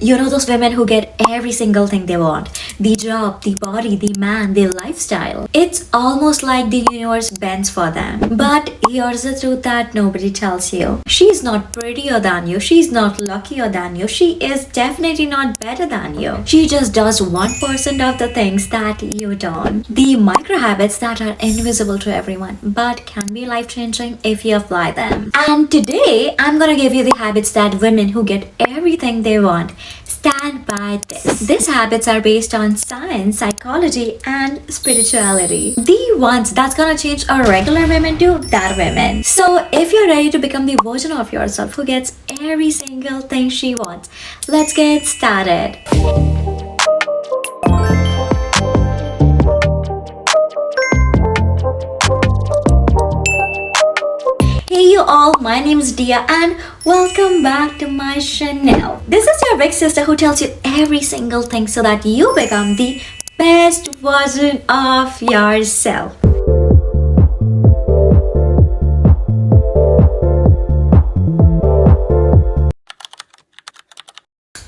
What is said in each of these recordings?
You know those women who get every single thing they want. The job, the body, the man, the lifestyle. It's almost like the universe bends for them. But here's the truth that nobody tells you. She's not prettier than you. She's not luckier than you. She is definitely not better than you. She just does 1% of the things that you don't. The micro habits that are invisible to everyone but can be life-changing if you apply them. And today, I'm gonna give you the habits that women who get everything they want stand by this. These habits are based on science, psychology, and spirituality. The ones that's gonna change a regular women to that women. So if you're ready to become the version of yourself who gets every single thing she wants, let's get started. Hey you all, my name is Dia and welcome back to my channel. This is your big sister who tells you every single thing so that you become the best version of yourself.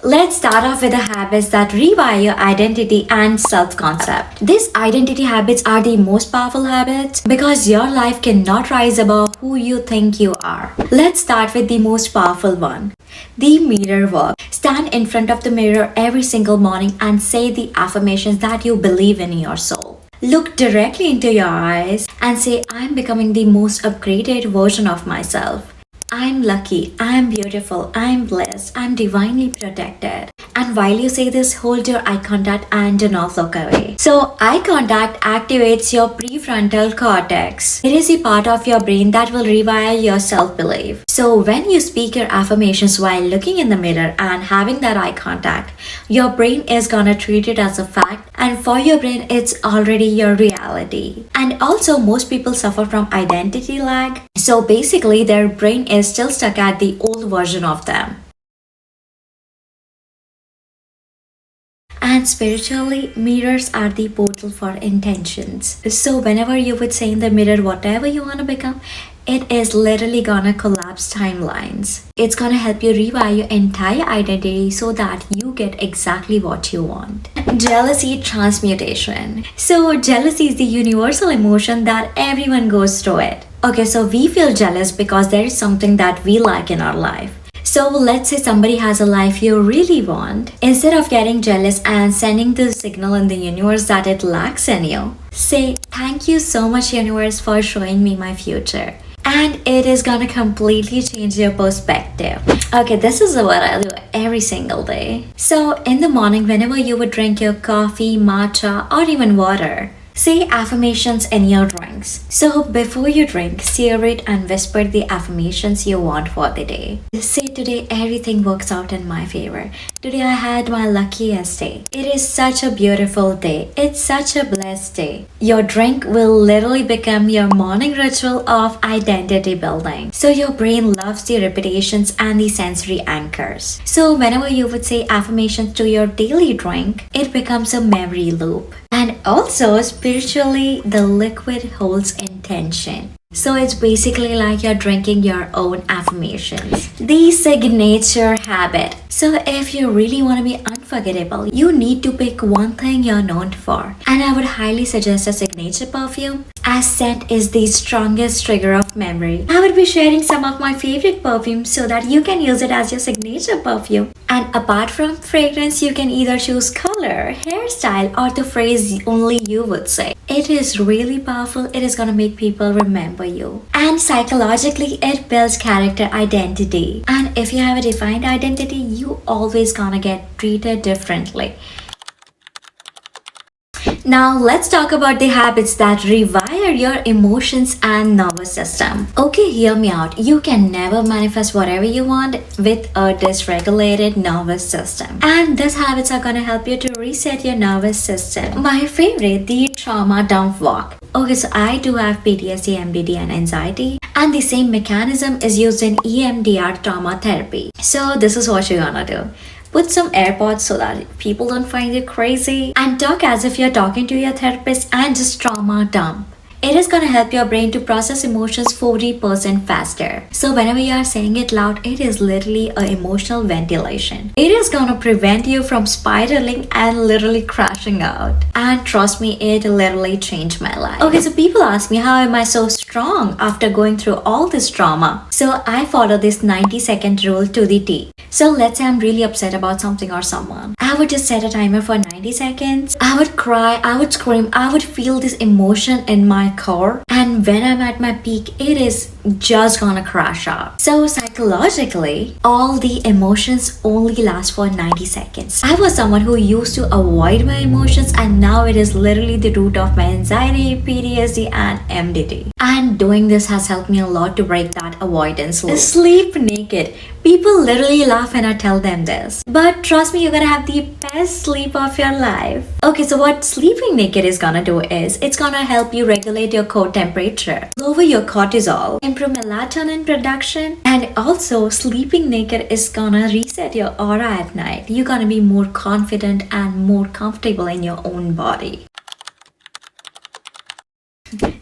Let's start off with the habits that rewire your identity and self-concept. These identity habits are the most powerful habits because your life cannot rise above who you think you are. Let's start with the most powerful one. The mirror work. Stand in front of the mirror every single morning and say the affirmations that you believe in your soul. Look directly into your eyes and say, I'm becoming the most upgraded version of myself. I'm lucky, I'm beautiful, I'm blessed, I'm divinely protected. And while you say this, hold your eye contact and do not look away. So, eye contact activates your prefrontal cortex. It is a part of your brain that will rewire your self-belief. So, when you speak your affirmations while looking in the mirror and having that eye contact, your brain is gonna treat it as a fact, and for your brain, it's already your reality. And also, most people suffer from identity lag. So, basically, their brain is still stuck at the old version of them. And spiritually, mirrors are the portal for intentions. So whenever you would say in the mirror whatever you want to become, it is literally gonna collapse timelines. It's gonna help you rewire your entire identity so that you get exactly what you want. Jealousy transmutation. So jealousy is the universal emotion that everyone goes through it. Okay, so we feel jealous because there is something that we like in our life. So let's say somebody has a life you really want. Instead of getting jealous and sending the signal in the universe that it lacks in you, say, thank you so much universe for showing me my future. And it is gonna completely change your perspective. Okay, this is what I do every single day. So in the morning, whenever you would drink your coffee, matcha, or even water, say affirmations in your drinks. So before you drink, savor it and whisper the affirmations you want for the day. Say today everything works out in my favor. Today I had my luckiest day. It is such a beautiful day. It's such a blessed day. Your drink will literally become your morning ritual of identity building. So your brain loves the repetitions and the sensory anchors. So whenever you would say affirmations to your daily drink, it becomes a memory loop. And also, spiritually, the liquid holds intention. So it's basically like you're drinking your own affirmations. The signature habit. So if you really want to be unforgettable, you need to pick one thing you're known for. And I would highly suggest a signature perfume, as scent is the strongest trigger of memory. I would be sharing some of my favorite perfumes so that you can use it as your signature perfume. And apart from fragrance, you can either choose color, hairstyle, or the phrase only you would say. It is really powerful. It is gonna make people remember you. And psychologically, it builds character identity. And if you have a defined identity, you always gonna get treated differently. Now let's talk about the habits that rewire your emotions and nervous system. Okay, hear me out. You can never manifest whatever you want with a dysregulated nervous system. And these habits are gonna help you to reset your nervous system. My favorite, the trauma dump walk. Okay, so I do have PTSD, MDD, and anxiety, and the same mechanism is used in EMDR trauma therapy. So this is what you're gonna do. Put some AirPods so that people don't find you crazy, and talk as if you're talking to your therapist and just trauma dump. It is gonna help your brain to process emotions 40% faster. So whenever you are saying it loud, it is literally a emotional ventilation. It is gonna prevent you from spiraling and literally crashing out. And trust me, it literally changed my life. Okay, so people ask me, how am I so strong after going through all this trauma? So I follow this 90-second rule to the T. So let's say I'm really upset about something or someone. I would just set a timer for 90 seconds. I would cry, I would scream, I would feel this emotion in my core. And when I'm at my peak, it is just gonna crash out. So psychologically, all the emotions only last for 90 seconds. I was someone who used to avoid my emotions, and now it is literally the root of my anxiety, PTSD, and MDD. And doing this has helped me a lot to break that avoidance loop. Sleep naked. People literally laugh when I tell them this. But trust me, you're gonna have the best sleep of your life. Okay, so what sleeping naked is gonna do is, it's gonna help you regulate your core temperature, lower your cortisol, improve melatonin production, and also sleeping naked is gonna reset your aura at night. You're gonna be more confident and more comfortable in your own body.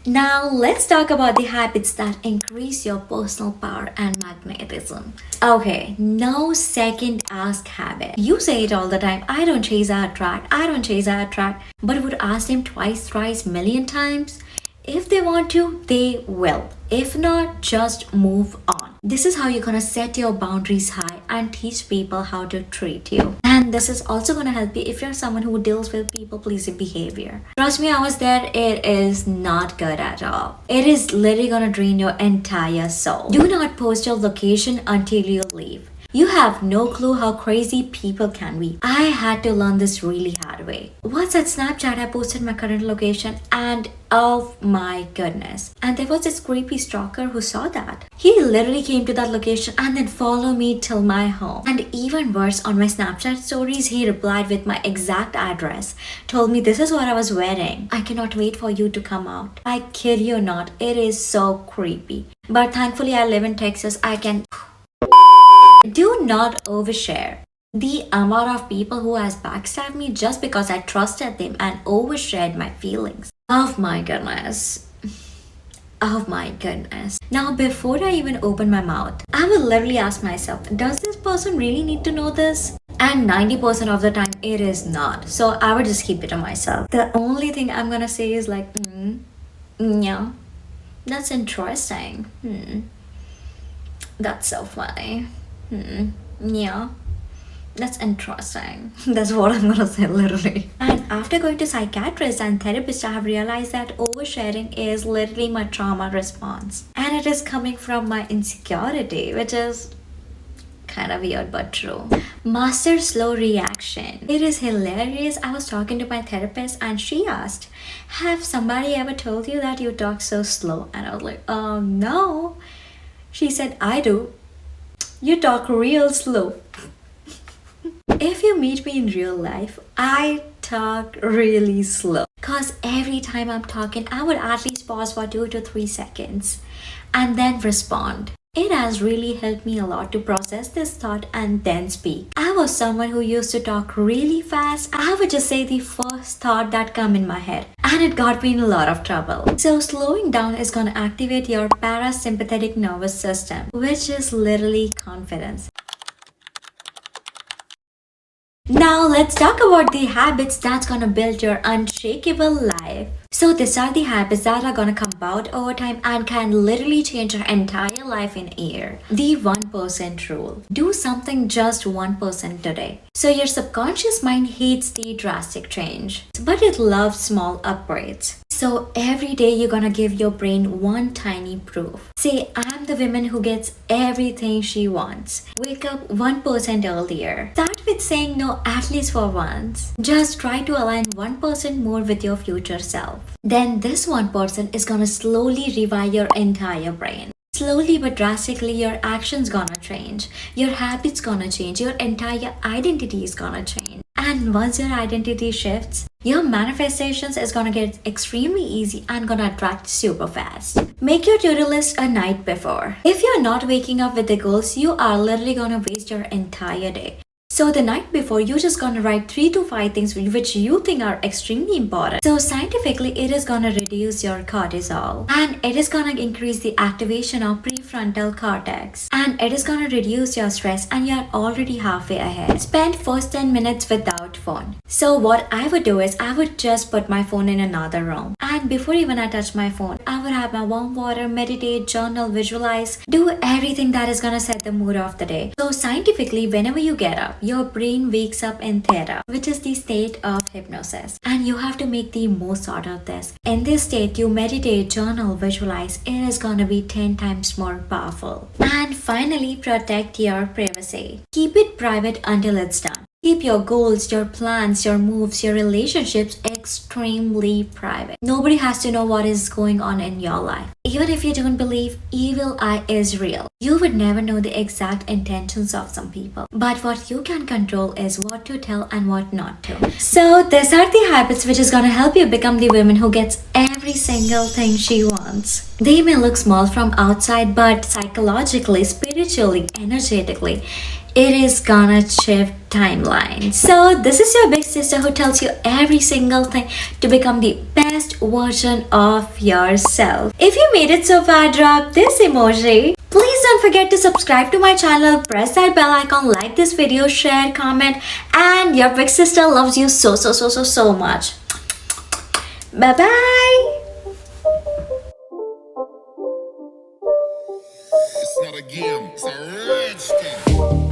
Now let's talk about the habits that increase your personal power and magnetism. Okay, no second ask habit. You say it all the time, I don't chase, I attract, I don't chase, I attract, but would ask them twice, thrice, million times? If they want to, they will. If not, just move on. This is how you're gonna set your boundaries high and teach people how to treat you. And this is also gonna help you if you're someone who deals with people pleasing behavior. Trust me, I was there. It is not good at all. It is literally gonna drain your entire soul. Do not post your location until you leave. You have no clue how crazy people can be. I had to learn this really hard way. Once at Snapchat, I posted my current location and oh my goodness. And there was this creepy stalker who saw that. He literally came to that location and then followed me till my home. And even worse, on my Snapchat stories, he replied with my exact address. Told me this is what I was wearing. I cannot wait for you to come out. I kid you not, it is so creepy. But thankfully I live in Texas. I can... Do not overshare. The amount of people who has backstabbed me just because I trusted them and overshared my feelings. Oh my goodness. Oh my goodness. Now before I even open my mouth, I will literally ask myself, does this person really need to know this? And 90% of the time it is not. So I would just keep it to myself. The only thing I'm gonna say is like, yeah, that's interesting. That's so funny. Yeah, that's interesting. That's what I'm gonna say literally. And after going to psychiatrists and therapists, I have realized that oversharing is literally my trauma response. And it is coming from my insecurity, which is kind of weird but true. Master slow reaction. It is hilarious. I was talking to my therapist and she asked, have somebody ever told you that you talk so slow? And I was like, no. She said, I do. You talk real slow. If you meet me in real life, I talk really slow. Cause every time I'm talking, I would at least pause for 2 to 3 seconds and then respond. It has really helped me a lot to process this thought and then speak. I was someone who used to talk really fast. I would just say the first thought that come in my head, and it got me in a lot of trouble. So slowing down is gonna activate your parasympathetic nervous system, which is literally confidence. Now let's talk about the habits that's gonna build your unshakable life. So these are the habits that are gonna compound over time and can literally change your entire life in a year. The 1% rule. Do something just 1% today. So your subconscious mind hates the drastic change, but it loves small upgrades. So every day you're gonna give your brain one tiny proof. Say, I'm the woman who gets everything she wants. Wake up 1% earlier. Start with saying no at least for once. Just try to align 1% more with your future self. Then this 1% is gonna slowly rewire your entire brain. Slowly but drastically, your actions gonna change. Your habits gonna change. Your entire identity is gonna change. And once your identity shifts, your manifestations is gonna get extremely easy and gonna attract super fast. Make your to-do list a night before. If you're not waking up with the goals, you are literally gonna waste your entire day. So the night before, you're just gonna write 3 to 5 things which you think are extremely important. So scientifically, it is gonna reduce your cortisol, and it is gonna increase the activation of prefrontal cortex, and it is gonna reduce your stress, and you're already halfway ahead. Spend first 10 minutes without phone. So what I would do is I would just put my phone in another room, and before even I touch my phone, I would have my warm water, meditate, journal, visualize, do everything that is gonna set the mood of the day. So scientifically, whenever you get up, your brain wakes up in theta, which is the state of hypnosis, and you have to make the most out of this. In this state, you meditate, journal, visualize. It is gonna be 10 times more powerful. And finally, protect your privacy. Keep it private until it's done. Keep your goals, your plans, your moves, your relationships extremely private. Nobody has to know what is going on in your life. Even if you don't believe evil eye is real, you would never know the exact intentions of some people. But what you can control is what to tell and what not to. So these are the habits which is gonna help you become the woman who gets every single thing she wants. They may look small from outside, but psychologically, spiritually, energetically, it is gonna shift timelines. So this is your big sister who tells you every single thing to become the best version of yourself. If you made it so far, drop this emoji. Please don't forget to subscribe to my channel, press that bell icon, like this video, share, comment, and your big sister loves you so much. Bye bye. It's not a game, it's a rich thing.